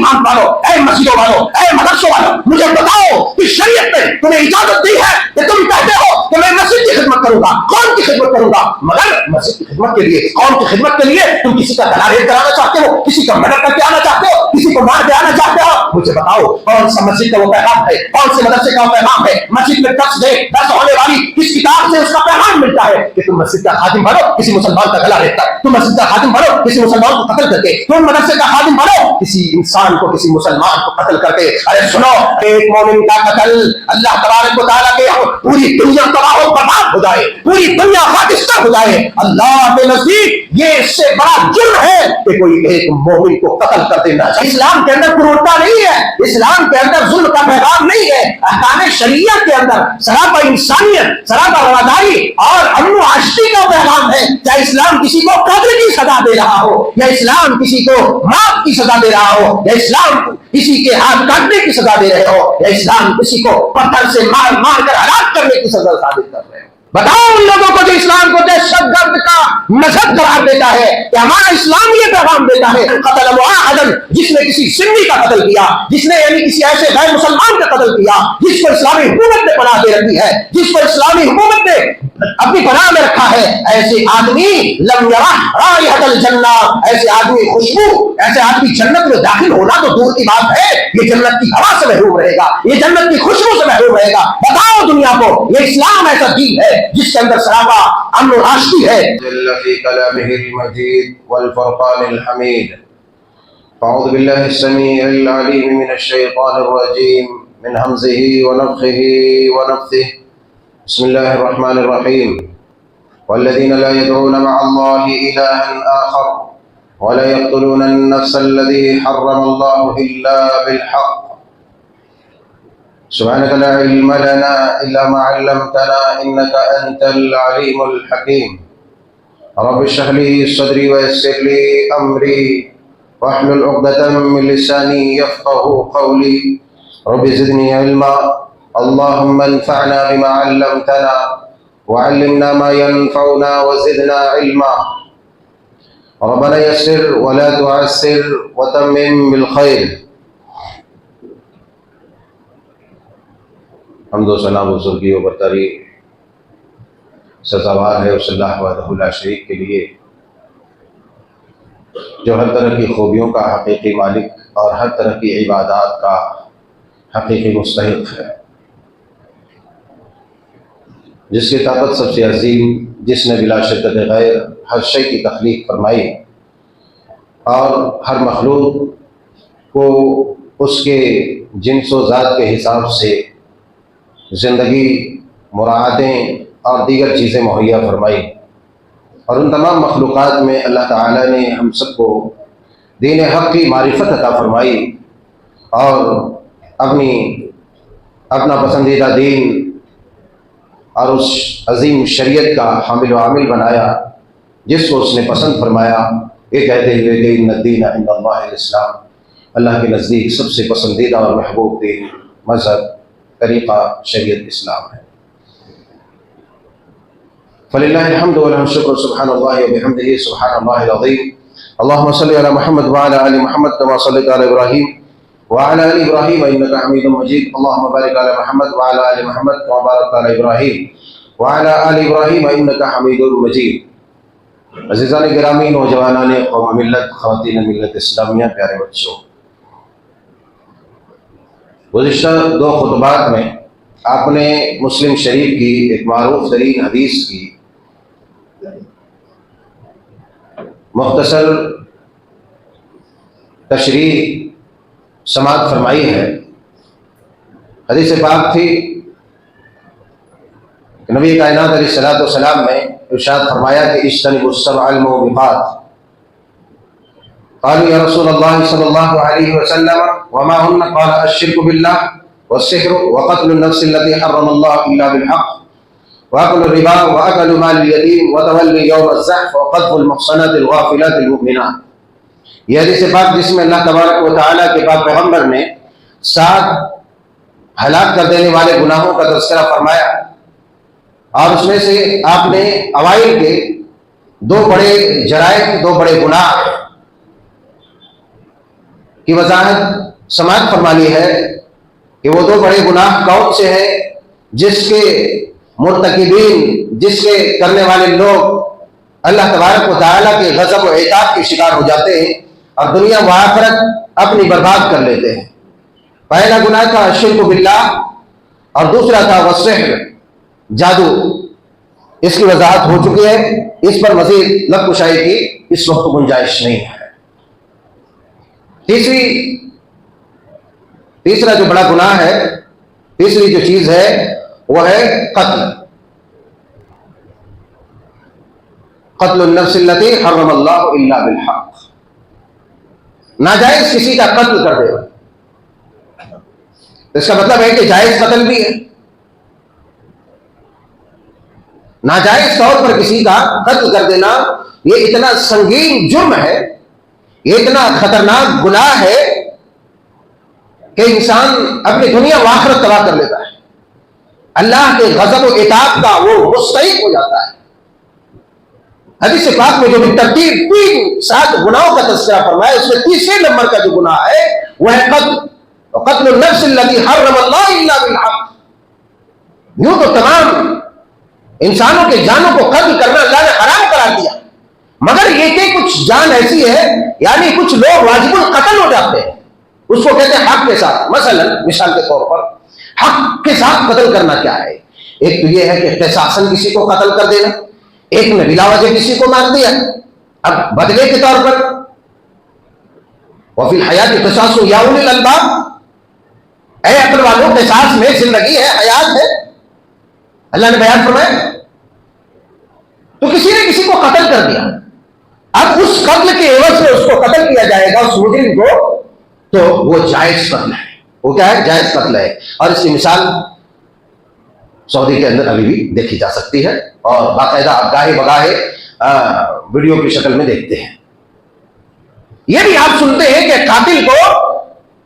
مسلمان والوں، اے مسجدوں والوں، اے مدرسوں والوں، مجھے بتاؤ کہ شریعت نے تمہیں اجازت دی ہے کہ تم کہتے ہو کہ میں مسجد کی خدمت کروں گا، قوم کی خدمت کروں گا، مگر مسجد کی خدمت کے لیے، قوم کی خدمت کے لیے تم کسی کا گلا ریت کرانا چاہتے ہو، کسی کا مدد کر کے آنا چاہتے ہو، کسی کو مار کے آنا چاہتے ہو. مجھے بتاؤ کون سا مسجد کا وہ پیغام ہے، کون سے مدرسے کا وہ پیغام ہے؟ مسجد میں درس ہونے والی کس کتاب سے اس کا پیغام ملتا ہے کہ تم مسجد کا خادم بنو، کسی مسلمان کا گلا ریت کر، تم مسجد کا خادم بنو کسی مسلمان کو قتل کر کے، تم مدرسے کا خادم بنو کسی انسان کو، کسی مسلمان کو قتل کر کے. ارے سنو، ایک مومن کا قتل اللہ تبارک و تعالیٰ کے پوری دنیا تباہ و برباد ہو جائے، پوری دنیا خاکستر ہو جائے، اللہ کے نزدیک یہ اس سے بڑا جرم ہے کہ کوئی ایک مومن کو قتل کر دینا چاہیے. اسلام کے اندر کروڑتا نہیں ہے، اسلام کے اندر ظلم کا پیغام نہیں ہے، احکام شریعت کے اندر سراپا انسانیت، سراپا رواداری اور امن و آشتی کا پیغام ہے. چاہے اسلام کسی کو قتل کی سزا دے رہا ہو، یا اسلام کسی کو موت کی سزا دے رہا ہو، یا اسلام کسی کے ہاتھ کاٹنے کی سزا دے رہے ہو، یا اسلام کسی کو پتھر سے مار مار کر ہلاک کرنے کی سزا ثابت کر رہے ہو. بتاؤ ان لوگوں کو جو اسلام کو دہشت گرد کا مذہب قرار دیتا ہے کہ ہمارا اسلام یہ پیغام دیتا ہے قتل معاہدن، جس نے کسی سنی کا قتل کیا، جس نے یعنی کسی ایسے غیر مسلمان کا قتل کیا جس کو اسلامی حکومت نے پناہ دے رکھی ہے، جس کو اسلامی حکومت نے اپنی پناہ میں رکھا ہے، ایسے آدمی لم یرہ رائحۃ الجنہ، ایسے آدمی خوشبو، ایسے آدمی جنت میں داخل ہونا تو دور کی بات ہے، یہ جنت کی ہوا سے محروم رہے گا، یہ جنت کی خوشبو سے محروم رہے گا. بتاؤ دنیا کو یہ اسلام ایسا دین ہے جس کے اندر سراپا امن و آشتی ہے. جل فی کلامہ المجید والفرقان الحمید. اعوذ باللہ السمیع العلیم من الشیطان الرجیم من حمزہ ونفخہ ونفثہ. بسم اللہ الرحمن الرحیم. والذین لا يدعون مع اللہ الہا آخر ولا يقتلون النفس الذی حرم اللہ الا بالحق. سبحانك لا علم لنا إلا ما علمتنا إنك أنت العليم الحكيم. رب اشرح لي صدري ويسر لي أمري واحلل عقدة من لساني يفقهوا قولي. رب زدني علما. اللهم انفعنا بما علمتنا وعلمنا ما ينفعنا وزدنا علما. ربنا يسر ولا تعسر وتمم بالخير. حمد و ثنا بزرگی و برتری سزاوار ہے اس اللہ وحدہ لا شریک کے لیے جو ہر طرح کی خوبیوں کا حقیقی مالک اور ہر طرح کی عبادات کا حقیقی مستحق ہے، جس کی طاقت سب سے عظیم، جس نے بلا شدت غیر ہر شے کی تخلیق فرمائی اور ہر مخلوق کو اس کے جنس و ذات کے حساب سے زندگی، مراعاتیں اور دیگر چیزیں مہیا فرمائی. اور ان تمام مخلوقات میں اللہ تعالیٰ نے ہم سب کو دین حق کی معرفت عطا فرمائی اور اپنا پسندیدہ دین اور اس عظیم شریعت کا حامل و عامل بنایا جس کو اس نے پسند فرمایا، یہ کہتے ہوئے کہ ان الدین عند اللہ الاسلام، اللہ کے نزدیک سب سے پسندیدہ اور محبوب دین، مذہب، طریقہ شریعت اسلام ہے. فللہ الحمد ولہ الشکر سبحان اللہ وبحمدہ سبحان اللہ العظیم. اللہم صلی علی محمد وعلی آل محمد کما صلیت علی ابراہیم وعلی آل ابراہیم انک حمید مجید. اللہم بارک علی محمد وعلی آل محمد کما بارکت علی ابراہیم وعلی آل ابراہیم انک حمید مجید. عزیزان گرامی، نوجوانان قوم ملت، خواتین ملت اسلامیہ، پیارے بچوں، گزشتہ 2 خطبات میں آپ نے مسلم شریف کی ایک معروف ترین حدیث کی مختصر تشریح سماعت فرمائی ہے. حدیث پاک تھی کہ نبی کائنات علیہ الصلوۃ والسلام نے ارشاد فرمایا کہ اجتنبوا السبع الموبقات. قالوا یا رسول اللہ صلی اللہ علیہ وسلم وما هن؟ قال الشرك بالله والسحر وقتل النفس التي حرم الله الا بالحق واكل الربا واكل مال اليتيم وتولي يوم الزحف وقذف المحصنات الغافلات المؤمنات. یہ حدیث پاک جس میں اللہ تبارک و تعالیٰ کے پاک پیغمبر نے 7 ہلاک کر دینے والے گناہوں کا تذکرہ فرمایا، اور اس میں سے آپ نے اوائل کے 2 بڑے جرائم، 2 بڑے گناہ کی وضاحت سماعت فرما لی ہے کہ وہ دو بڑے گناہ کون سے ہیں جس کے مرتکبین، جس کے کرنے والے لوگ اللہ تبارک و تعالیٰ کے غضب و عتاب کے شکار ہو جاتے ہیں اور دنیا و آخرت اپنی برباد کر لیتے ہیں۔ پہلا گناہ تھا شرک باللہ اور دوسرا تھا والسحر، جادو۔ اس کی وضاحت ہو چکی ہے، اس پر مزید لب کشائی کی اس وقت گنجائش نہیں ہے۔ تیسرا جو بڑا گناہ ہے، تیسری جو چیز ہے وہ ہے قتل، قتل النفس التي حرم اللہ الا بالحق، ناجائز کسی کا قتل کر دے۔ اس کا مطلب ہے کہ جائز قتل بھی ہے، ناجائز طور پر کسی کا قتل کر دینا یہ اتنا سنگین جرم ہے، یہ اتنا خطرناک گناہ ہے کہ انسان اپنی دنیا و آخرت تباہ کر لیتا ہے، اللہ کے غضب و عتاب کا وہ مستحق ہو جاتا ہے۔ حدیث پاک میں جو بھی ترتیب 7 گناہوں کا تذکرہ فرمایا، اس میں تیسرے نمبر کا جو گناہ ہے وہ ہے قتل، قتل النفس التي حرم اللہ الا بالحق۔ یوں تو تمام انسانوں کے جانوں کو قتل کرنا اللہ نے حرام قرار دیا، مگر یہ کہ کچھ جان ایسی ہے، یعنی کچھ لوگ واجب القتل ہو جاتے ہیں، اس کو کہتے ہیں حق کے ساتھ۔ مثلا مثال کے طور پر حق کے ساتھ قتل کرنا کیا ہے؟ ایک تو یہ ہے کہ قصاصاً کسی کو قتل کر دینا، ایک نے بلا وجہ کسی کو مار دیا، اب بدلے کے طور پر وفی الحیات قصاص یا اولی الالباب، اے عقل والوں قصاص میں زندگی ہے، حیات ہے، اللہ نے بیان فرمایا۔ تو کسی نے کسی کو قتل کر دیا، اب اس قتل کے عوض میں اس کو قتل کیا جائے گا، اس مجرم کو، تو وہ جائز قتل ہے۔ وہ کیا ہے؟ جائز قتل ہے۔ اور اس کی مثال سعودی کے اندر ابھی بھی دیکھی جا سکتی ہے، اور باقاعدہ آپ گاہے بگاہے ویڈیو کی شکل میں دیکھتے ہیں۔ یہ بھی آپ سنتے ہیں کہ قاتل کو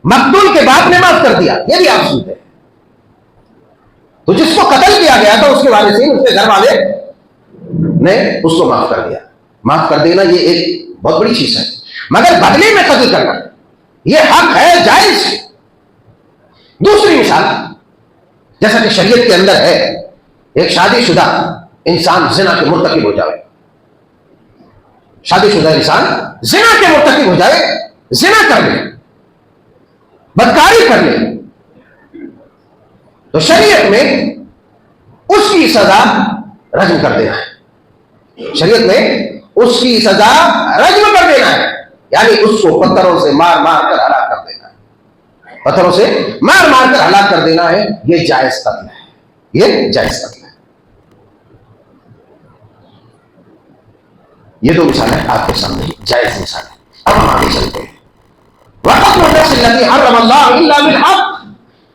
مقتول کے باپ نے معاف کر دیا، یہ بھی آپ سنتے ہیں۔ تو جس کو قتل کیا گیا تھا اس کے وارثین، اس کے گھر والے نے اس کو معاف کر دیا۔ معاف کر دینا یہ ایک بہت بڑی چیز ہے، مگر بدلے میں قتل کرنا یہ حق ہے، جائز ہے۔ دوسری مثال، جیسا کہ شریعت کے اندر ہے، ایک شادی شدہ انسان زنا کے مرتکب ہو جائے، شادی شدہ انسان زنا کے مرتکب ہو جائے، زنا کر لے، بدکاری کر لے، تو شریعت میں اس کی سزا رجم کر دینا ہے۔ شریعت میں اس کی سزا رجم کر دینا ہے، یعنی اس کو پتھروں سے مار مار کر ہلاک کر دینا ہے، پتھروں سے مار مار کر ہلاک کر دینا ہے۔ یہ جائز قتل ہے، یہ جائز قتل ہے۔ یہ دو مثالیں آپ کے سامنے جائز مثالیں۔ اب ہم آگے چلتے ہیں۔ وَقَتْلُ النَّفْسِ الَّتِي حَرَّمَ اللَّهُ إِلَّا بِالْحَقِّ،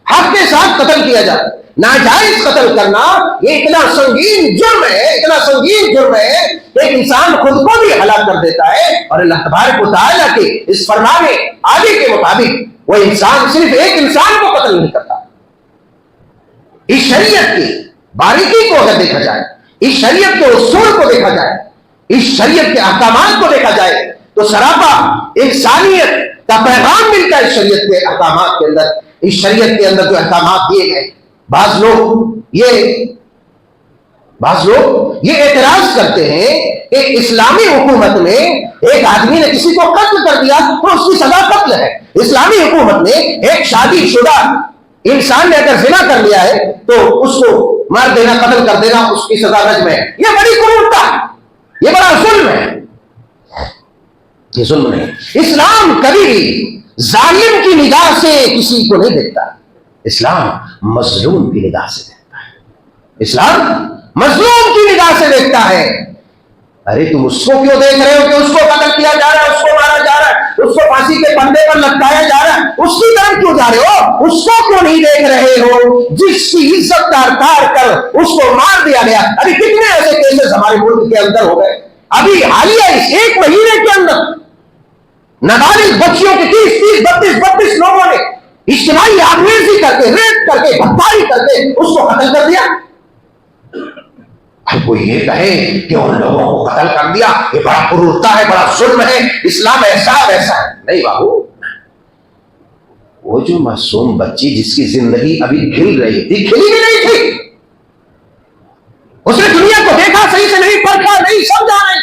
حق کے ساتھ قتل کیا جائے۔ ناجائز قتل کرنا یہ اتنا سنگین جرم ہے، اتنا سنگین جرم ہے کہ ایک انسان خود کو بھی ہلاک کر دیتا ہے، اور اللہ تبارک و تعالیٰ کے اس فرمان عالی کے مطابق وہ انسان صرف ایک انسان کو قتل نہیں کرتا۔ اس شریعت کی باریکی کو اگر دیکھا جائے، اس شریعت کے اصول کو دیکھا جائے، اس شریعت کے احکامات کو دیکھا جائے، تو سراپا انسانیت کا پیغام ملتا ہے اس شریعت کے احکامات کے اندر۔ اس شریعت کے اندر جو احکامات دیے گئے، بعض لوگ یہ اعتراض کرتے ہیں کہ اسلامی حکومت میں ایک آدمی نے کسی کو قتل کر دیا تو اس کی سزا قتل ہے۔ اسلامی حکومت میں ایک شادی شدہ انسان نے اگر زنا کر لیا ہے تو اس کو مار دینا، قتل کر دینا، اس کی سزا رجم ہے۔ یہ بڑی کرورتا ہے، یہ بڑا ظلم ہے۔ یہ ظلم نہیں، اسلام کبھی بھی ظالم کی نگاہ سے کسی کو نہیں دیکھتا، اسلام مظلوم کی نگاہ سے دیکھتا ہے۔ اسلام مظلوم کی نگاہ سے دیکھتا ہے۔ ارے تم اس کو کیوں دیکھ رہے ہو کہ اس کو قتل کیا جا رہا ہے، اس کو مارا جا رہا ہے، اس کو پھانسی کے پندے پر لٹکایا جا رہا ہے، اس کی طرف کیوں جا رہے ہو؟ اس کو کیوں نہیں دیکھ رہے ہو جس کی عزت دار کر اس کو مار دیا گیا؟ ابھی کتنے ایسے کیسز ہمارے ملک کے اندر ہو گئے، ابھی حالیہ اس ایک مہینے کے اندر نابالغ بچیوں کے 30 32 لوگوں نے اجتماعی آمیزی کر کے، ریپ کر کے، بدکاری کر کے اس کو قتل کر دیا۔ اب کوئی یہ کہے کہ ان لوگوں کو قتل کر دیا یہ بڑا کرورتا ہے، بڑا ظلم ہے، اسلام ایسا ویسا ہے۔ نہیں بابو، وہ جو معصوم بچی جس کی زندگی ابھی کھل رہی تھی، کھلی بھی نہیں تھی، اس نے دنیا کو دیکھا صحیح سے نہیں، پرکھا نہیں، سمجھا نہیں،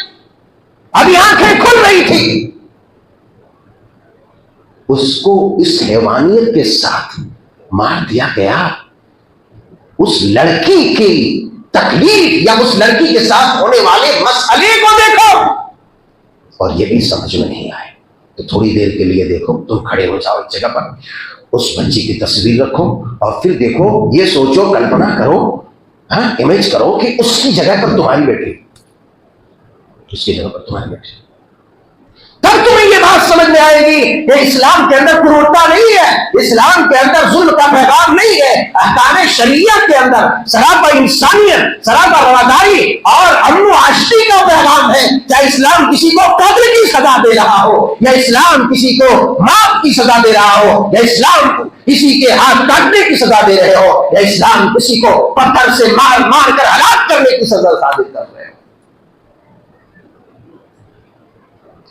ابھی آنکھیں کھل رہی تھی، اس کو اس حیوانیت کے ساتھ مار دیا گیا. اس لڑکی کی تکلیف یا اس لڑکی کے ساتھ ہونے والے مسئلے کو دیکھو اور یہ بھی سمجھ میں نہیں آئے تو تھوڑی دیر کے لیے دیکھو، تم کھڑے ہو جاؤ ایک جگہ پر، اس بچی کی تصویر رکھو اور پھر دیکھو، یہ سوچو، کلپنا کرو، امیج کرو کہ اس کی جگہ پر تمہاری بیٹی، اس کی جگہ پر تمہاری بیٹی، تب تمہیں یہ بات سمجھ میں آئے گی کہ اسلام کے اندر کروڑتا نہیں ہے، اسلام کے اندر ظلم کا پیغام نہیں ہے، احکام شریعت کے اندر سراپا انسانیت، سراپا رواداری اور امن و عاشقی کا پیغام ہے. چاہے اسلام کسی کو قتل کی سزا دے رہا ہو، یا اسلام کسی کو موت کی سزا دے رہا ہو، یا اسلام کسی کے ہاتھ کاٹنے کی سزا دے رہے ہو، یا اسلام کسی کو پتھر سے مار مار کر ہلاک کرنے کی سزا صادر کر رہے ہو.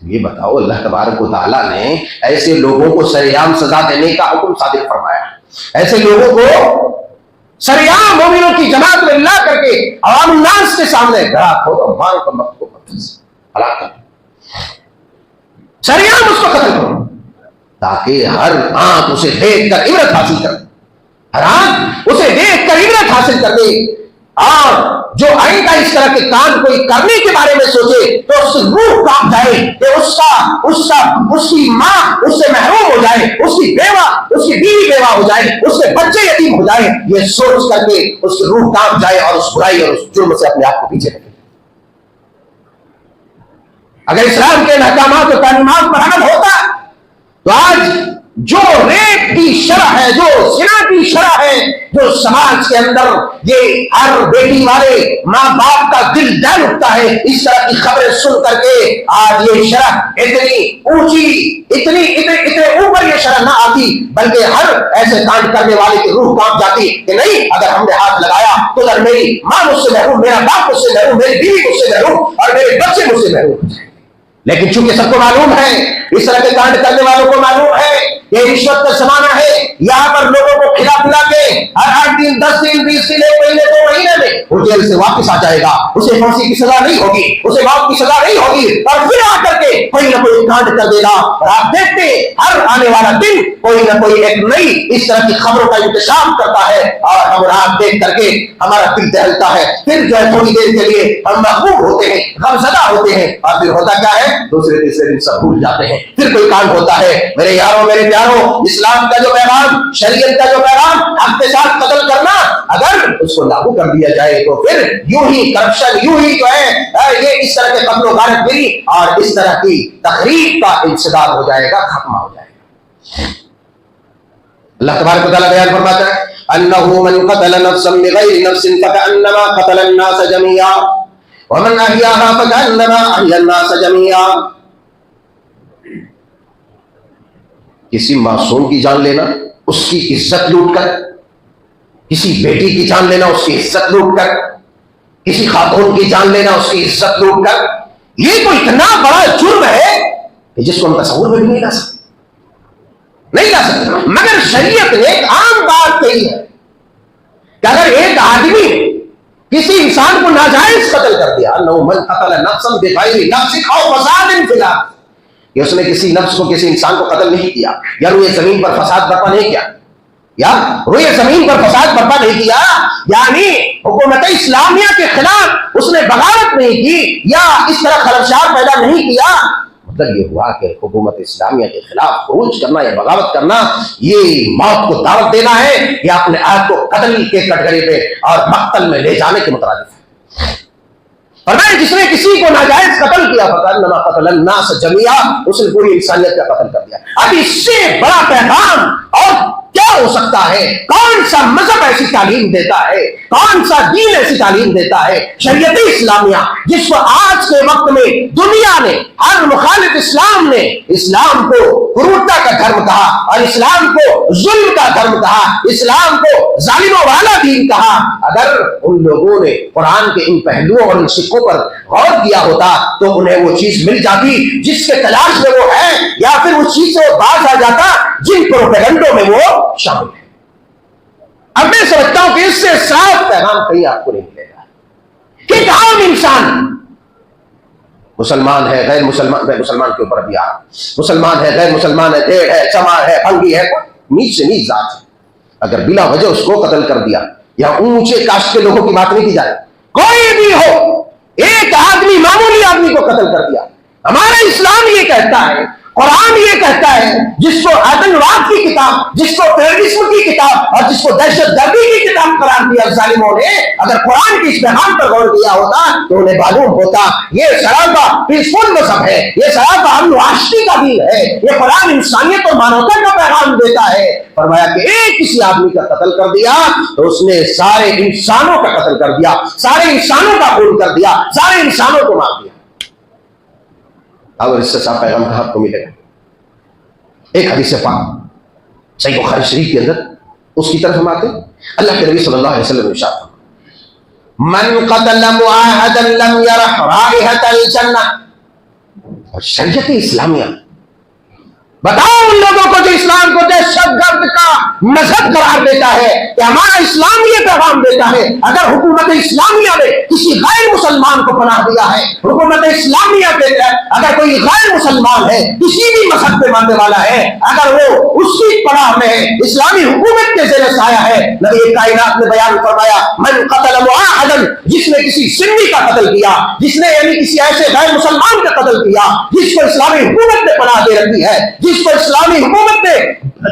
یہ بتاؤ، اللہ تبارک و تعالیٰ نے ایسے لوگوں کو سریعام سزا دینے کا حکم صادر فرمایا، ایسے لوگوں کو سریعام مومنوں کی جماعت میں لا کر کے عوام الناس کے سامنے گڑا کھولو، مارو کر مت کو پتھر سے ہلاک کرو، سریعام اس کو قتل کرو، تاکہ ہر آنکھ اسے دیکھ کر عبرت حاصل کر دے، ہر آنکھ اسے دیکھ کر عبرت حاصل کر دے، اور جو آئندہ اس طرح کے کام کوئی کرنے کے بارے میں سوچے تو اس روح کانپ جائے کہ اس کی ماں اس سے محروم ہو جائے، اس کی بیوی بیوہ ہو جائے، اس کے بچے یتیم ہو جائے، یہ سوچ کر کے اس کی روح کانپ جائے اور اس برائی اور اس جرم سے اپنے آپ کو پیچھے رکھے. اگر اسلام کے احکامات و تعلیمات پر عمل ہوتا تو آج جو ریپ کی شرح ہے، جو زنا کی شرح ہے، جو سماج کے اندر یہ ہر بیٹی والے ماں باپ کا دل دہل اٹھتا ہے اس طرح کی خبریں سن کر کے، آج یہ شرح اتنی اونچی، اتنے اوپر یہ شرح نہ آتی، بلکہ ہر ایسے کانڈ کرنے والے کی روح کانپ جاتی کہ نہیں، اگر ہم نے ہاتھ لگایا تو اگر میری ماں مجھ سے محروم، میرا باپ مجھ سے محروم، میری بیوی مجھ سے محروم اور میرے بچے مجھ سے محروم. لیکن چونکہ سب کو معلوم ہے، اس طرح کے کانڈ کرنے والوں کو معلوم ہے کہ رشوت کا زمانہ ہے، یہاں پر لوگوں کو کھلا پلا کے ہر 8 دن 10 دن 20 دن 1 مہینے 2 مہینے میں وہ جیل سے واپس آ جائے گا، اسے پھانسی کی سزا نہیں ہوگی، اسے موت کی سزا نہیں ہوگی، اور پھر آ کر کے کوئی نہ کوئی کانڈ کر دے گا. اور آپ دیکھتے ہر آنے والا دن کوئی نہ کوئی ایک نئی اس طرح کی خبروں کا انتشار کرتا ہے، اور ہم رات دیکھ کر کے ہمارا دل دہلتا ہے، پھر جو ہے تھوڑی دیر کے لیے ہم محبوب ہوتے ہیں، غمزدہ ہوتے ہیں، اور پھر ہوتا کیا ہے، دوسرے تیسرے دن سب بھول جاتے ہیں، پھر کوئی کانڈ ہوتا ہے. میرے یاروں، میرے پیاروں، اسلام کا جو پیغام، شریعت کا جو پیغام، حق کے ساتھ قتل کرنا، اگر اس کو لاگو کر دیا جائے تو پھر یوں ہی کرپشن، یوں ہی جو ہے یہ اس طرح کے قتل و غارت گری اور اس طرح کی تخریب کا انسداد ہو جائے گا، ختم ہو جائے گا. اللہ تبارک و تعالیٰ بیان فرماتا ہے انه من قتل نفسا بغیر نفس فكأنما قتل الناس جميعا ومن احیاها فكأنما احیا الناس جميعا. کسی معصوم کی جان لینا، اس کی عزت لوٹ کر، کسی بیٹی کی جان لینا، اس کی عزت لوٹ کر، کسی خاتون کی جان لینا، اس کی عزت لوٹ کر، یہ تو اتنا بڑا جرم ہے کہ جس کو ہم تصور میں بھی نہیں لا سکتے. مگر شریعت نے ایک عام بات کہی ہے کہ اگر ایک آدمی کسی انسان کو ناجائز قتل کر دیا، انه من قتل نفسا بغیر نفس او فساد فی الارض، کہ اس نے کسی نفس کو، کسی انسان کو قتل نہیں کیا، یا روئے زمین پر فساد برپا نہیں کیا، یعنی حکومت اسلامیہ کے خلاف اس نے بغاوت نہیں کی یا اس طرح خلفشات پیدا نہیں کیا. مطلب یہ ہوا کہ حکومت اسلامیہ کے خلاف خروج کرنا یا بغاوت کرنا یہ موت کو دعوت دینا ہے، یا اپنے آپ کو قتل کے کٹگرے پہ اور مقتل میں لے جانے کے مترادف ہے. اور میں جس نے کسی کو ناجائز قتل کیا فَقَدْنَمَا قَتَلَ النَّاسَ جَمِيعًا، اس نے پوری انسانیت کا قتل کر دیا. اب اس سے بڑا پیغام اور کیا ہو سکتا ہے؟ کون سا مذہب ایسی تعلیم دیتا ہے؟ کون سا دین ایسی تعلیم دیتا ہے؟ شریعت اسلامیہ، جس کو آج کے وقت میں دنیا نے، ہر مخالف اسلام نے اسلام کو کروڑتا کا دھرم کہا، اور اسلام کو ظلم کا دھرم کہا، اسلام کو ظالموں والا دین کہا۔ اگر ان لوگوں نے قرآن کے ان پہلوؤں اور ان سکوں پر غور کیا ہوتا تو انہیں وہ چیز مل جاتی جس کے تلاش میں وہ ہے، یا پھر اس چیز سے وہ باز آ جاتا جن پروپیگنڈوں میں وہ شامل ہے۔ اب میں سمجھتا ہوں کہ اس سے صاف پیغام کہیں آپ کو نہیں ملے گا کہ ایک عام انسان، مسلمان ہے، غیر مسلمان، میں مسلمان کے اوپر ابھی آ رہا، مسلمان ہے، غیر مسلمان ہے، ٹیڑھ ہے، چمار ہے، بھنگی ہے، نیچ سے نیچ ذات ہے، اگر بلا وجہ اس کو قتل کر دیا، یا اونچے کاسٹ کے لوگوں کی بات نہیں کی جائے، کوئی بھی ہو، ایک آدمی، معمولی آدمی کو قتل کر دیا، ہمارا اسلام یہ کہتا ہے، قرآن یہ کہتا ہے، جس کو آتنکواد کی کتاب، جس کو ٹیررزم کی کتاب اور جس کو دہشت گردی کی کتاب قرار دیا ظالموں نے، اگر قرآن کے اس پیغام پر غور کیا ہوتا تو انہیں معلوم ہوتا یہ سراپا پیسفل مذہب ہے، یہ سراپا امن و آشتی کا دین ہے، یہ قرآن انسانیت اور مانوتا کا پیغام دیتا ہے۔ فرمایا کہ ایک کسی آدمی کا قتل کر دیا تو اس نے سارے انسانوں کا قتل کر دیا، سارے انسانوں کا خون کر دیا، سارے انسانوں کو مار دیا۔ اب اس سے صاحب پیغام کہاں آپ کو ملے گا؟ ایک حدیث پاک صحیح بخاری شریف کے اندر اس کی طرف ہم آتے ہیں، اللہ کے نبی صلی اللہ علیہ وسلم نے ارشاد فرمایا، من قتل معاہدا لم یرح رائحۃ الجنہ۔ اور شریعت اسلامیہ بتاؤ ان لوگوں کو جو اسلام کو دہشت گرد کا مذہب قرار دیتا ہے کہ ہمارا اسلام یہ پیغام دیتا ہے، اگر حکومت اسلامیہ نے کسی غیر مسلمان کو پناہ دیا ہے، حکومت اسلامیہ کے اگر کوئی غیر مسلمان ہے، کسی بھی مذہب پہ ماننے والا ہے، اگر وہ اس کی پناہ میں ہے، اسلامی حکومت کے زیر سایہ ہے، نبی کائنات نے بیان فرمایا، من قتل معاہدا، جس نے کسی سنی کا قتل کیا، جس نے یعنی کسی ایسے غیر مسلمان کا قتل کیا جس کو اسلامی حکومت نے پناہ دے رکھی ہے، جس کو اسلامی حکومت نے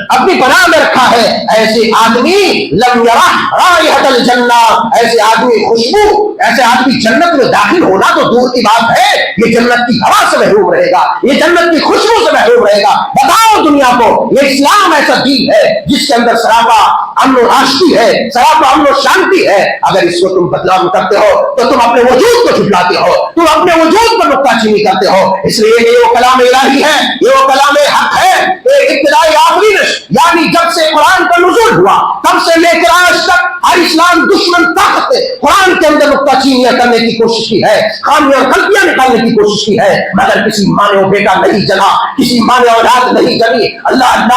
اپنی پناہ میں رکھا ہے، ایسے آدمی لم یرح رائحۃ الجنہ، ایسے آدمی خوشبو، ایسے آدمی جنت میں داخل ہونا تو دور کی بات ہے، یہ جنت کی ہوا سے محروم رہے گا، یہ جنت کی خوشبو سے محروم رہے گا۔ بتاؤ دنیا کو، یہ اسلام ایسا دین ہے جس کے اندر سراپا امن و آشتی ہے، سراپا امن و شانتی ہے، اگر اس کو تم بدنام کرتے ہو تو تم اپنے وجود کو جھٹلاتے ہو، تم اپنے وجود پر نکتہ چینی کرتے ہو۔ اس لیے یہ وہ کلام الہی ہے، یہ وہ کلام حق ہے، ابتدائی آخری یعنی جب سے قرآن کا نزول ہوا تب سے لے کر آج تک ہر اسلام دشمن طاقت نے قرآن کے اندر نکتہ چینیاں کرنے کی کوشش کی ہے، خامیاں اور غلطیاں نکالنے کی کوشش کی ہے، مگر کسی ماں نے بیٹا نہیں جنا، کسی ماں نے اولاد نہیں جنی۔ اللہ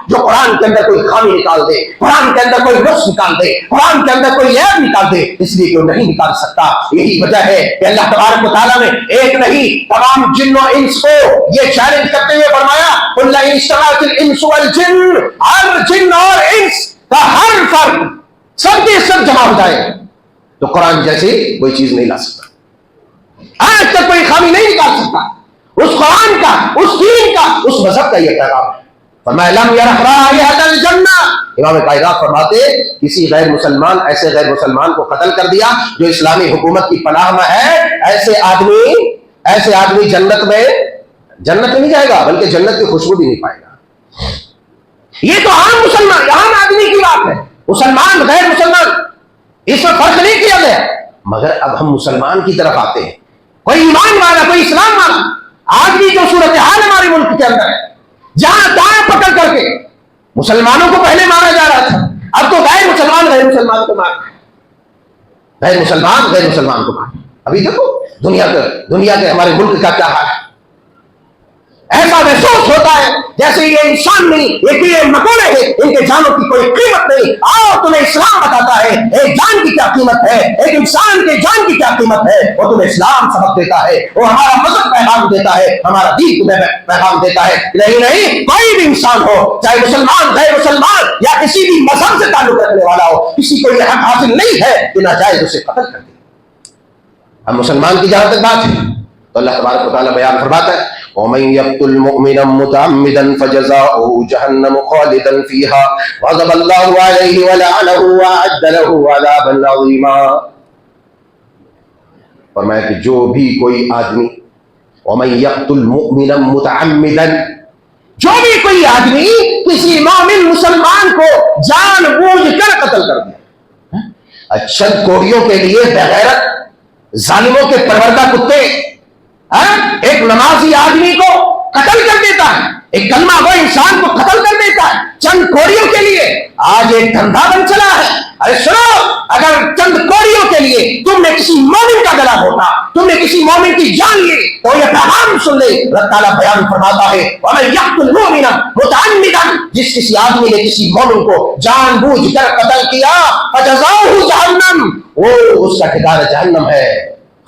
جو قرآن کے اندر کوئی خامی نکال دے، قرآن کے اندر کوئی نقص نکال دے، قرآن کے اندر کوئی عیب نکال دے، اس لیے کہ وہ نہیں نکال سکتا۔ یہی وجہ ہے کہ اللہ تبارک و تعالیٰ نے ایک نہیں تمام جن و انس کو یہ چیلنج کرتے ہوئے فرمایا، قل ان اجتمعت الانس والجن، ہر جن اور انس کا ہر فرد سب کے سب جمع ہو جائے تو قرآن جیسے کوئی چیز نہیں لا سکتا، آج تک کوئی خامی نہیں نکال سکتا۔ اس قرآن کا، اس دین کا، اس مذہب کا یہ پیغام ہے۔ فرمایا لم یرح رائحۃ الجنہ، امام کائنات فرماتے کسی غیر مسلمان، ایسے غیر مسلمان کو قتل کر دیا جو اسلامی حکومت کی پناہ میں ہے، ایسے آدمی جنت میں نہیں جائے گا، بلکہ جنت کی خوشبو بھی نہیں پائے گا۔ یہ تو عام مسلمان، عام آدمی کی بات ہے، مسلمان غیر مسلمان اس میں فرق نہیں کیا گیا۔ مگر اب ہم مسلمان کی طرف آتے ہیں، کوئی ایمان والا، کوئی اسلام والا آدمی، جو صورتحال ہمارے ملک کے اندر ہے، جہاں دائیں پکڑ کر کے مسلمانوں کو پہلے مارا جا رہا تھا، اب تو غیر مسلمان کو مار، غیر مسلمان کو مار۔ ابھی دیکھو دنیا کے ہمارے ملک کا کیا حال ہے، ایسا محسوس ہوتا ہے جیسے یہ انسان نہیں، یہ کیڑے مکوڑے ہیں، ان کے جانوں کی کوئی قیمت نہیں۔ آؤ تمہیں اسلام بتاتا ہے ایک جان کی کیا قیمت ہے، ایک انسان کے جان کی کیا قیمت ہے، وہ تمہیں اسلام سبق دیتا ہے، وہ ہمارا مذہب پیغام دیتا ہے، ہمارا دین تمہیں پیغام دیتا ہے۔ نہیں کوئی بھی انسان ہو، چاہے مسلمان، غیر مسلمان یا کسی بھی مذہب سے تعلق رکھنے والا ہو، کسی کو یہ حق حاصل نہیں ہے کہ ناجائز اسے قتل کر دے۔ اب مسلمان کی جہاں تک بات ہے تو اللہ تبارک و تعالیٰ بیان فرماتا ہے، وَمَن يَقْتُلْ مُؤْمِنًا مُتَعَمِّدًا فَجَزَاؤُهُ جَهَنَّمُ خَالِدًا فِيهَا وَغَضِبَ اللَّهُ عَلَيْهِ وَلَعَنَهُ وَأَعَدَّ لَهُ عَذَابًا عَظِيمًا۔ فرمایا کہ جو بھی کوئی آدمی، وَمَن يَقْتُلْ مُؤْمِنًا مُتَعَمِّدًا، جو بھی کوئی آدمی کسی مومن مسلمان کو قتل کر دیا. چند کوڑیوں کے لیے بغیرت ظالموں کے پروردہ کتے ایک نمازی آدمی کو قتل کر دیتا ہے, ایک کلمہ گو انسان کو قتل کر دیتا ہے چند کوڑیوں کے لیے. آج ایک دھندا بن چلا ہے. ارے سنو, اگر چند کوڑیوں کے لیے تم نے کسی مومن کا گلا گھونٹا, تم نے کسی مومن کی جان لی, تو یہ پیغام سن لے. اللہ تعالیٰ بیان فرماتا ہے وَمَن يَقْتُلْ مُؤْمِنًا مُتَعَمِّدًا, جس کسی آدمی نے کسی مومن کو جان بوجھ کر قتل کیا, فَجَزَاؤُهُ جَهَنَّمُ, وہ اس کا ٹھکانہ جہنم ہے,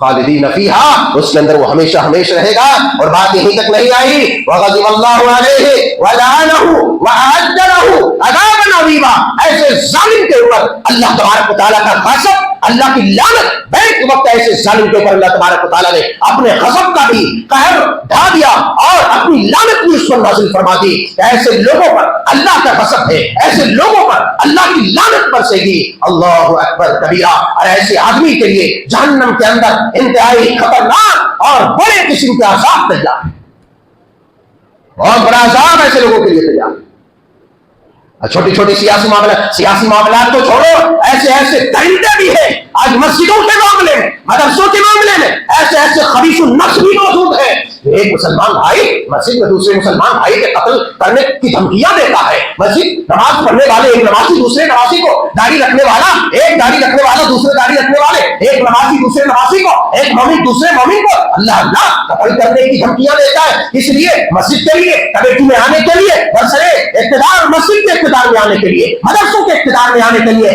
خالدین فیہا, اس کے اندر وہ ہمیشہ ہمیشہ رہے گا. اور بات یہیں تک نہیں آئی, وغضب اللہ علیہ ولعنہ واعد لہ عذابا عظیما, ایسے ظالم کے اوپر اللہ تبارک و تعالیٰ کا غضب, اللہ کی لعنت بیک وقت ایسے ظالم کے اوپر اللہ تبارک و تعالیٰ نے اپنے غضب کا بھی قہر ڈھا دیا اور اپنی لعنت بھی اس پر نازل فرما دی. ایسے لوگوں پر اللہ کا غضب ہے, ایسے لوگوں پر اللہ کی لعنت برسے گی. اللہ اکبر کبیرہ. اور ایسے آدمی کے لیے جہنم کے اندر انتہائی خطرناک اور بڑے قسم کے عذاب تیار ہے, بہت بڑا عذاب ایسے لوگوں کے لیے تیار ہے. چھوٹی چھوٹی سیاسی معاملات کو چھوڑو, ایسے ایسے درندے بھی ہیں آج مسجدوں کے معاملے میں, مدرسوں کے معاملے میں ایسے ایسے خبیث النفس بھی موجود ہیں. ایک مسلمان بھائی مسجد میں دوسرے مسلمان بھائی کے قتل کرنے کی دھمکیاں دیتا ہے. مسجد نماز پڑھنے والے, ایک نمازی دوسرے نمازی کو, داڑھی رکھنے والا ایک داڑھی رکھنے والا دوسرے داڑھی رکھنے والے, ایک نمازی دوسرے نمازی کو, ایک مومن دوسرے مومن کو اللہ اللہ قتل کرنے کی دھمکیاں دیتا ہے. اس لیے مسجد کے لیے, کمیٹی میں آنے کے لیے, برسرے اقتدار مسجد کے اقتدار میں آنے کے لیے, مدرسوں کے اقتدار میں آنے کے لیے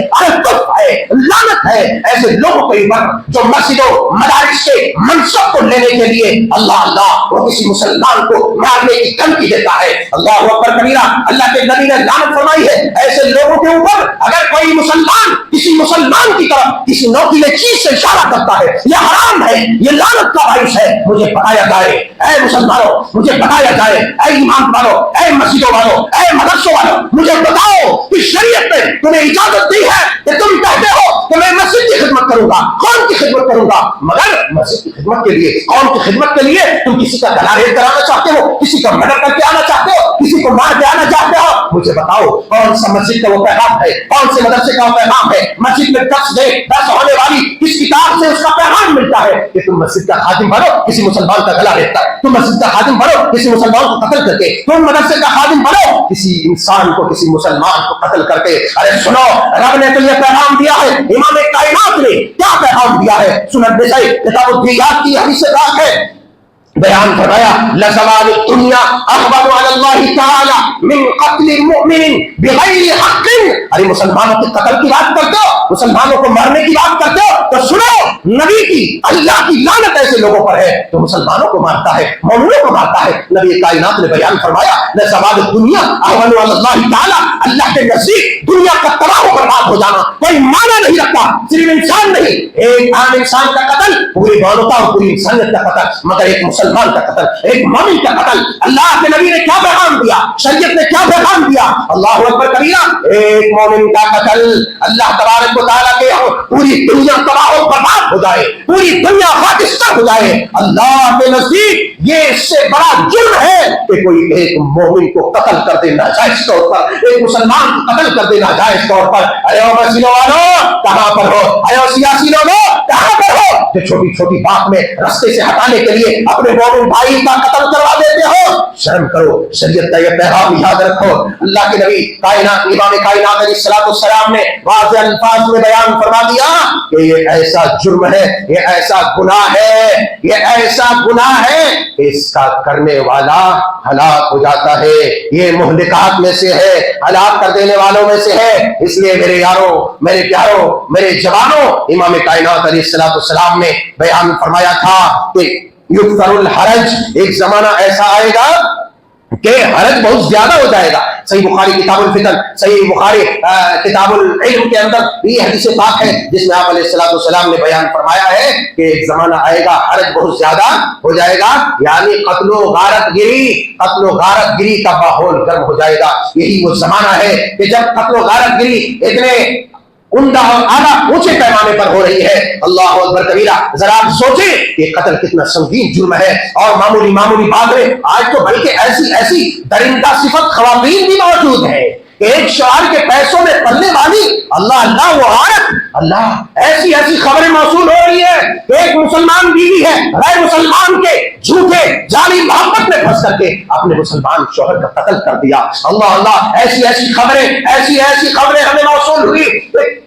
لعنت ہے ایسے لوگوں کے اوپر جو مسجدوں مدارس کے منصب کو لینے کے لیے اللہ اللہ وہ کسی مسلمان کو مارنے کی دھمکی دیتا ہے. اللہ اکبر کبیرہ. اللہ کے نبی نے لعنت فرمائی ہے ایسے لوگوں کے اوپر. اگر کوئی مسلمان کسی مسلمان کی طرف کسی نوکیلے چیز سے اشارہ کرتا ہے, یہ حرام ہے, یہ لعنت کا باعث ہے, مجھے بتایا جائے اے مسلمانوں, مجھے بتایا جائے اے ایمان والوں, اے مسجدوں والوں, اے مدرسوں والوں, مجھے بتاؤ کہ شریعت نے تمہیں اجازت دی ہے کہ تم کہتے ہو کہ میں مسجد کی خدمت کروں گا, قوم کی خدمت کروں گا, مگر مسجد کی خدمت کے لیے, قوم کی خدمت کے لیے تم کسی کا گلا ریز کرانا چاہتے ہو, کسی کا مرڈر کر کے آنا چاہتے ہو, کسی کو مار کے آنا چاہتے ہو. مجھے بتاؤ کون سا مسجد کا وہ پیغام ہے, کون سے مدرسے کا وہ پیغام ہے. مسجد میں درس ہونے والی کس کتاب سے اس کا پیغام ملتا ہے کہ تم مسجد کا خادم بنو, کسی مسلمان کا گلا ریزتا ہے, تم مسجد کا خادم بنو, کسی مسلمان کو قتل کر کے, تم مدرسے کا خادم بنو, کسی انسان کو, کسی مسلمان کو قتل کر کے. ارے سنو, رب نے تو یہ پیغام دیا ہے, امام کائنات نے کیا پیغام دیا ہے. سنن نسائی کتاب الدیات کی حدیث سے بات ہے, بیان فرمایا لزوال الدنیا احوج علی اللہ تعالی من قتل المؤمن بغیر حق. ارے مسلمانوں کے قتل کی بات کرتے ہو, مسلمانوں کو مارنے کی بات کرتے ہو, تو سنو نبی کی اللہ کی لعنت ایسے لوگوں پر ہے تو مسلمانوں کو مارتا ہے, مومنوں کو مارتا ہے. نبی کائنات نے بیان فرمایا لزوال الدنیا احوج علی اللہ تعالی, اللہ کے نزدیک دنیا کا تباہ و برباد ہو جانا کوئی معنی نہیں رکھتا. صرف انسان نہیں, ایک عام انسان کا قتل پوری مانوتا اور پوری انسانیت کا قتل, مگر ایک مسلمان کا قتل, ایک مومن کا قتل. اللہ کے نبی نے کیا پیغام دیا, شریعت نے کیا پیغام دیا. اللہ اکبر کبیرہ. ایک مومن کا قتل اللہ تبارک و تعالیٰ کے پوری دنیا تباہ و برباد ہو جائے, پوری دنیا خاکستر ہو جائے. اللہ کے نزدیک یہ اس سے بڑا جرم ہے کہ کوئی ایک مومن کو قتل کر دے ناجائز طور پر, ایک مسلمان کو قتل کر دے ناجائز طور پر. اے مسجدوں والوں کہاں پر ہو, اے سیاسی لوگوں کہاں پر ہو, جو چھوٹی چھوٹی بات میں رستے سے ہٹانے کے لیے اپنے مومن بھائی کا قتل کروا دیتے ہو. شرم کرو, شریعت کا یہ پیغام یاد رکھو. اللہ کے نبی کائنات, امام کائنات علیہ الصلوۃ والسلام نے واضح الفاظ میں بیان فرما دیا کہ یہ ایسا جرم ہے, یہ ایسا گناہ ہے, یہ ایسا گناہ ہے, اس کا کرنے والا ہلاک ہو جاتا ہے. یہ مہلکات میں سے ہے, ہلاک کر دینے والوں میں سے ہے. اس لیے میرے یاروں, میرے پیاروں, میرے جوانوں, امام کائنات علیہ الصلوۃ والسلام نے بیان فرمایا تھا کہ یکثر الحرج, ایک زمانہ ایسا آئے گا کہ حرج بہت زیادہ ہو جائے گا. صحیح بخاری کتاب الفتن, صحیح بخاری کتاب العلم کے اندر یہ حدیث پاک ہے جس میں آپ علیہ الصلوۃ والسلام نے بیان فرمایا ہے کہ ایک زمانہ آئے گا حرج بہت زیادہ ہو جائے گا, یعنی قتل و غارت گری کا ماحول گرم ہو جائے گا. یہی وہ زمانہ ہے کہ جب قتل و غارت گری اتنے عمدہ اور اعلیٰ اونچے پیمانے پر ہو رہی ہے. اللہ اکبر کبیرہ. ذرا آپ سوچیں کہ قتل کتنا سنگین جرم ہے, اور معمولی بات میں آج تو بلکہ ایسی درندہ صفت خواتین بھی موجود ہیں, کہ ایک شوہر کے پیسوں میں پلنے والی اللہ اللہ وہ عورت، اللہ ایسی ایسی خبریں موصول ہو رہی ہے کہ ایک مسلمان بیوی ہے غیر مسلمان کے جھوٹے جعلی محبت میں پھنس کر کے اپنے مسلمان شوہر کا قتل کر دیا۔ اللہ اللہ ایسی ایسی خبریں ہمیں موصول ہوئی۔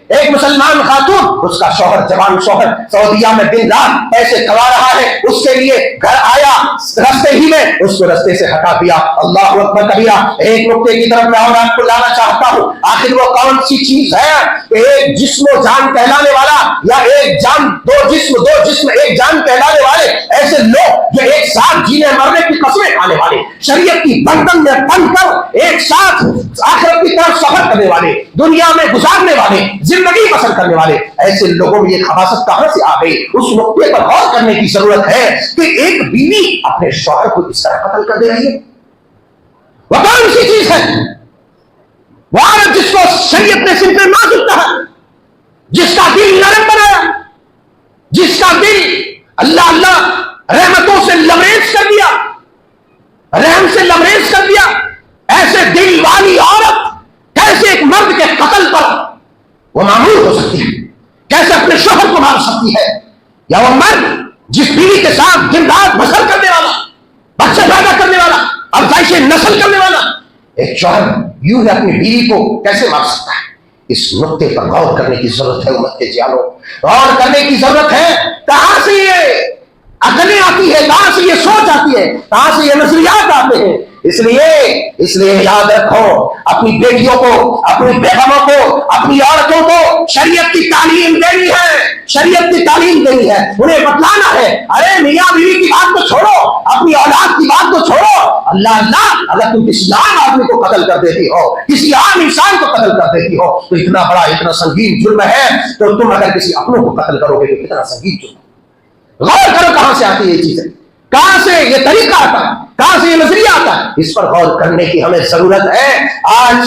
ایک مسلمان خاتون، اس کا شوہر جوان شوہر سعودیہ میں دن رات پیسے کما رہا ہے، اس کے لیے گھر آیا، رستے ہی میں اس کو رستے سے ہٹا دیا۔ اللہ اکبر کبیرہ۔ ایک نقطے کی طرف میں اور آپ کو لانا چاہتا ہوں، آخر وہ کون سی چیز ہے کہ ایک جسم و جان کہلانے والا، یا ایک جان دو جسم ایک جان کہلانے والے ایسے لوگ جو ایک ساتھ جینے مرنے کی قسمیں کھانے والے، شریعت کی بندن میں بند کر ایک ساتھ آخرت کی طرف سفر کرنے والے، دنیا میں گزارنے والے، زندگی بسر کرنے والے، ایسے لوگوں میں یہ خباثت کہاں سے آ گئی؟ اس نقطے پر غور کرنے کی ضرورت ہے کہ ایک بیوی اپنے شوہر کو اس طرح قتل کر دے رہی ہے۔ وہ کون سی چیز ہے؟ وہ عورت جس کو شریعت نے صنف نازک کہا، جس کا دل نرم بنایا، جس کا دل اللہ اللہ رحمتوں سے لبریز کر دیا، رحم سے لبریز کر دیا، ایسے دل والی عورت کیسے ایک مرد کے قتل پر وہ معمول ہو سکتی ہے؟ کیسے اپنے شوہر کو مار سکتی ہے؟ یا وہ مرد جس بیوی کے ساتھ دن رات بسر کرنے والا، بچے پیدا کرنے والا، افزائش نسل کرنے والا، ایک شوہر یوں ہی اپنی بیوی کو کیسے مار سکتا ہے؟ اس نقطے پر غور کرنے کی ضرورت ہے امت کے جانو، غور کرنے کی ضرورت ہے۔ کہاں سے یہ عقلیں آتی ہے، کہاں سے یہ سوچ آتی ہے، کہاں سے یہ نظریات آتے ہیں؟ اس لیے یاد رکھو، اپنی بیٹیوں کو، اپنی بیگموں کو، اپنی عورتوں کو شریعت کی تعلیم دینی ہے، شریعت کی تعلیم دینی ہے، انہیں بتلانا ہے۔ ارے میاں بیوی کی بات کو چھوڑو، اپنی اولاد کی بات کو چھوڑو، اللہ اللہ اگر تم کسی عام آدمی کو قتل کر دیتی ہو، کسی عام انسان کو قتل کر دیتی ہو تو اتنا بڑا اتنا سنگین جرم ہے، تو تم اگر کسی اپنوں کو قتل کرو گے تو کتنا سنگین جرم ہے۔ غور کرو کہاں سے آتی ہے یہ چیزیں، کہاں سے یہ طریقہ آتا ہے، کہاں سے یہ نظریہ آتا ہے، اس پر غور کرنے کی ہمیں ضرورت ہے۔ آج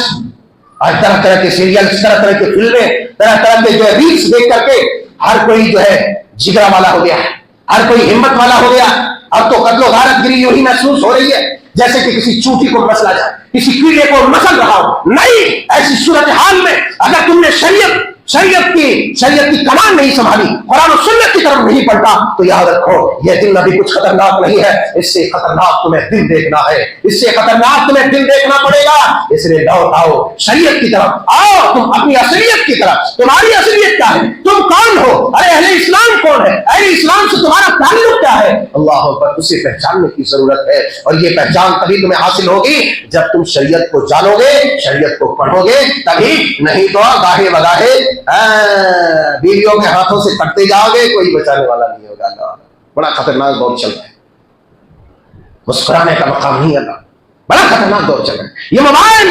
طرح طرح کے سیریلز، طرح طرح کی فلمیں، طرح طرح کے جو ہے ریلس دیکھ کر کے ہر کوئی جو ہے جگرا والا ہو گیا ہے، ہر کوئی ہمت والا ہو گیا۔ اب تو قتل و غارت گری یوں ہی محسوس ہو رہی ہے جیسے کہ کسی چوٹی کو مسلا جائے، کسی کیڑے کو مسل رہا ہو۔ نہیں، ایسی صورتحال میں اگر تم نے شریعت کی کمان نہیں سنبھالی، قرآن و سنت کی طرف نہیں پڑھتا، تو یاد رکھو یہ دن ابھی کچھ خطرناک نہیں ہے، اس سے خطرناک تمہیں دن دیکھنا ہے، اس سے خطرناک تمہیں دن دیکھنا پڑے گا۔ اس لیے لوٹ آؤ شریعت کی طرف، آؤ تم اپنی اصلیت کی طرف۔ تمہاری اصلیت کیا ہے؟ تم کون ہو؟ ارے اہل اسلام کون ہے؟ اہل اسلام سے تمہارا تعلق کیا ہے؟ اللہ اکبر، اسے پہچاننے کی ضرورت ہے، اور یہ پہچان تبھی تمہیں حاصل ہوگی جب تم شریعت کو جانو گے، شریعت کو پڑھو گے، تبھی۔ نہیں تو گاہے بگاہے بیویوں کے ہاتھوں سے کٹتے جاؤ گے، کوئی بچانے والا نہیں ہوگا۔ اللہ بڑا خطرناک دور چل رہا ہے، مسکرانے کا مقام نہیں ہے، بڑا خطرناک دور چل رہا ہے۔ یہ موبائل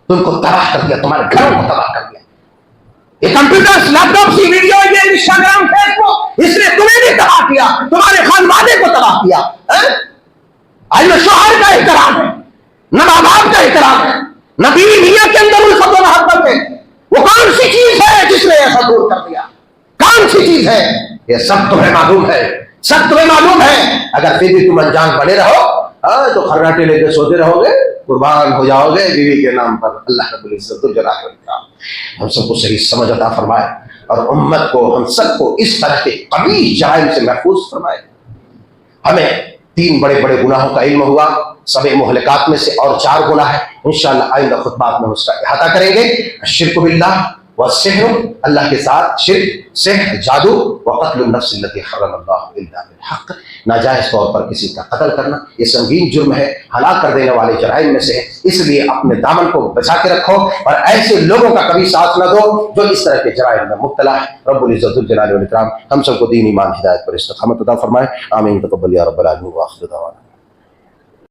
تم کو تباہ کر دیا، تمہارے گھروں کو تباہ کر دیا۔ یہ کمپیوٹر، لیپ ٹاپ، سی ویڈیو، یہ انسٹاگرام، فیس بک، اس نے تمہیں بھی تباہ کیا، تمہارے خاندان کو تباہ کیا۔ آج نہ شوہر کا احترام ہے، نہ ماں باپ کا احترام ہے، نہ بیوی میاں کے اندر الفت و محبت ہے۔ وہ کون سی چیز ہے جس نے ایسا دور کر دیا؟ کون سی چیز ہے؟ یہ سب تمہیں معلوم ہے، سب تمہیں معلوم ہے۔ اگر پھر بھی تم انجان بنے رہو تو خراٹے لے کے سوتے رہو گے، قربان ہو جاؤ گے بیوی کے نام پر۔ اللہ رب العزت والجلال والاکرام ہم سب کو صحیح سمجھ عطا فرمائے، اور امت کو، ہم سب کو اس طرح کے قبیح جرائم سے محفوظ فرمائے۔ ہمیں 3 بڑے بڑے گناہوں کا علم ہوا، 7 مہلکات میں سے اور 4 گناہ ہے، انشاءاللہ آئندہ خطبات میں اس کا احاطہ کریں گے۔ الشرک باللہ والسحر، اللہ کے ساتھ شرک، سحر، جادو، وقتل النفس التي حرم اللہ الا بالحق، ناجائز طور پر کسی کا قتل کرنا یہ سنگین جرم ہے، ہلاک کر دینے والے جرائم میں سے ہے۔ اس لیے اپنے دامن کو بچا کے رکھو، اور ایسے لوگوں کا کبھی ساتھ نہ دو جو اس طرح کے جرائم میں مبتلا ہے۔ رب العزت والجلال والاکرام ہم سب کو دین، ایمان، ہدایت پر استقامت عطا فرمائے۔ آمین، تقبل یا رب العالمین، وآخر دعوانا۔